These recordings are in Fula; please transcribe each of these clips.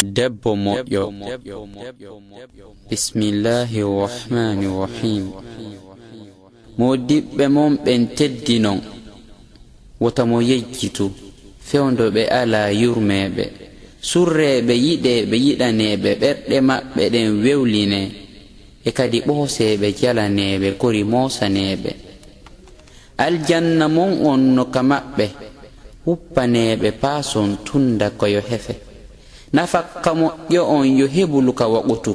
debbo moƴƴo. Bismillahi rahmani rahim. Modiɓɓe mon ɓen teddi non, wota mo yejjitu fewdoɓe ala yurmeɓe, surreɓe yiɗeɓe yiɗaneɓe ɓerɗe maɓɓe ɗen wewline, e kadi ɓooseɓe jalaneɓe kori moosaneɓe. Aljanna mon on no ka maɓɓe, wuppaneɓe paason tunda koyo hefe. Nafakka moƴƴo on yo heɓulu ka waɓutu,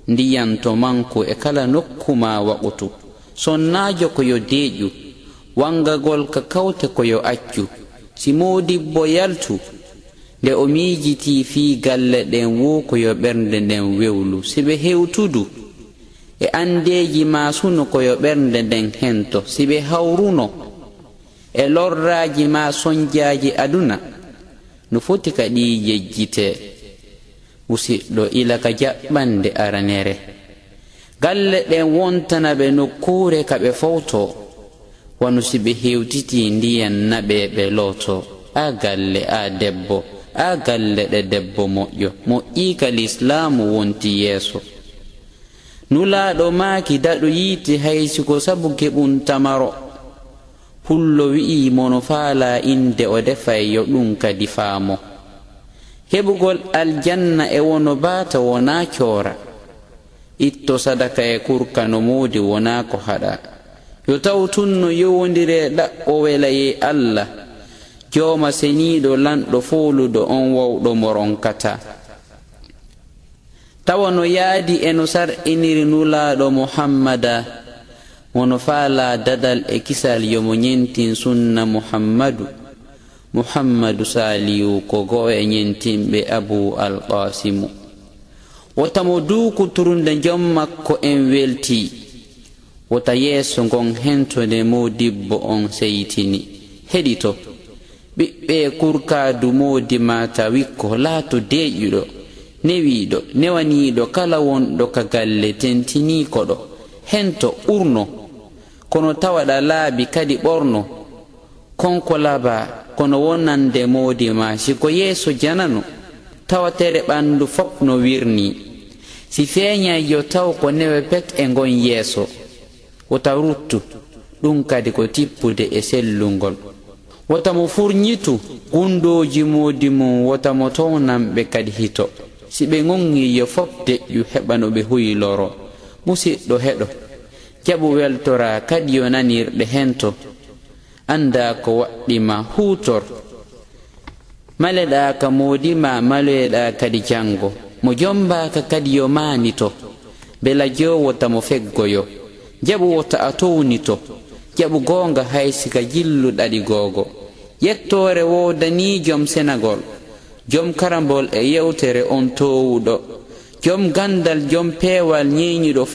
ndiyan to manku e kala nokkuma waɓutu. Sonnajo koyo deeƴu, wangagol ka kawte koyo accu. Si modibbo yaltu, nde o miijiti fii galle ɗen wo koyo ɓernde nden wewlu. Siɓe hewtudu e andeji masuno koyo ɓernde nden hento. Siɓe hawruno e lorraji ma sonjaji aduna, no foti ka ɗi yejjite. Musidɗo ila ka jaɓɓande aranere. Galle ɗen wontana ɓe nokkure ka ɓe fawto, wano si ɓe hewtiti ndiyan naɓe ɓe looto. A galle a debbo, a galle ɗe debbo moƴƴo, moƴƴika l'islamu wonti yeeso. Nulaaɗo maaki daɗo yiiti haysiko sabu keɓum tamaro. Pullo wi'i mono faala inde o defay yo ɗum kadi faamo. Heɓugol aljanna e wono baata wona coora. Itto sadaka e kurka no moodi wona ko haɗa. Yo taw tunno yowondire ɗaɓɓo welaye Allah, jooma seniiɗo lanɗo fooluɗo on wawɗo mo ronkata. Tawa no yaadi e no sar'iniri nulaaɗo Muhammada, mono faala dadal e kisal yomo ñentin sunna Muhammadu Saliyu ko go'o e ñentinɓe Abu Al-Qasimu. Wota mo duukuturunde jom makko en welti, wota yeeso ngon hentode modibbo on seytini. Heɗito ɓiɓɓe kurkadu modi mata wikko laato deeƴuɗo, newiɗo, newaniɗo kala wonɗo ka galle tentiniikoɗo. Hento ɓurno, kono tawaɗa laabi kadi ɓorno. Konko laba kono wonande modi ma, siko yeeso janano tawatere ɓandu fop no wirni. Si feeñay yo taw ko newe pet e ngon yeeso, wota ruttu ɗum kadi ko tippude e sellungol. Wota mo furñitu gundoji modi mum, wota mo townanɓe kadi hito. Si ɓe gongi yo fop deƴƴu heɓa no ɓe huyloro. Musidɗo heɗo, jaɓu weltora kadi yo nanirɗe hento. Anda ko waɗɗima huutor, maleɗa ka modima maloyeɗa kadi jango. Mo jombaka kadi yo maanito, bela jowota mo feggoyo. Jaɓu wota a townito, jaɓu gonga haysika jilluɗaɗi gogo. Yettore wodani jom senagol, jom karambol e yewtere on towuɗo, jom gandal, jom peewal ñeñiɗo.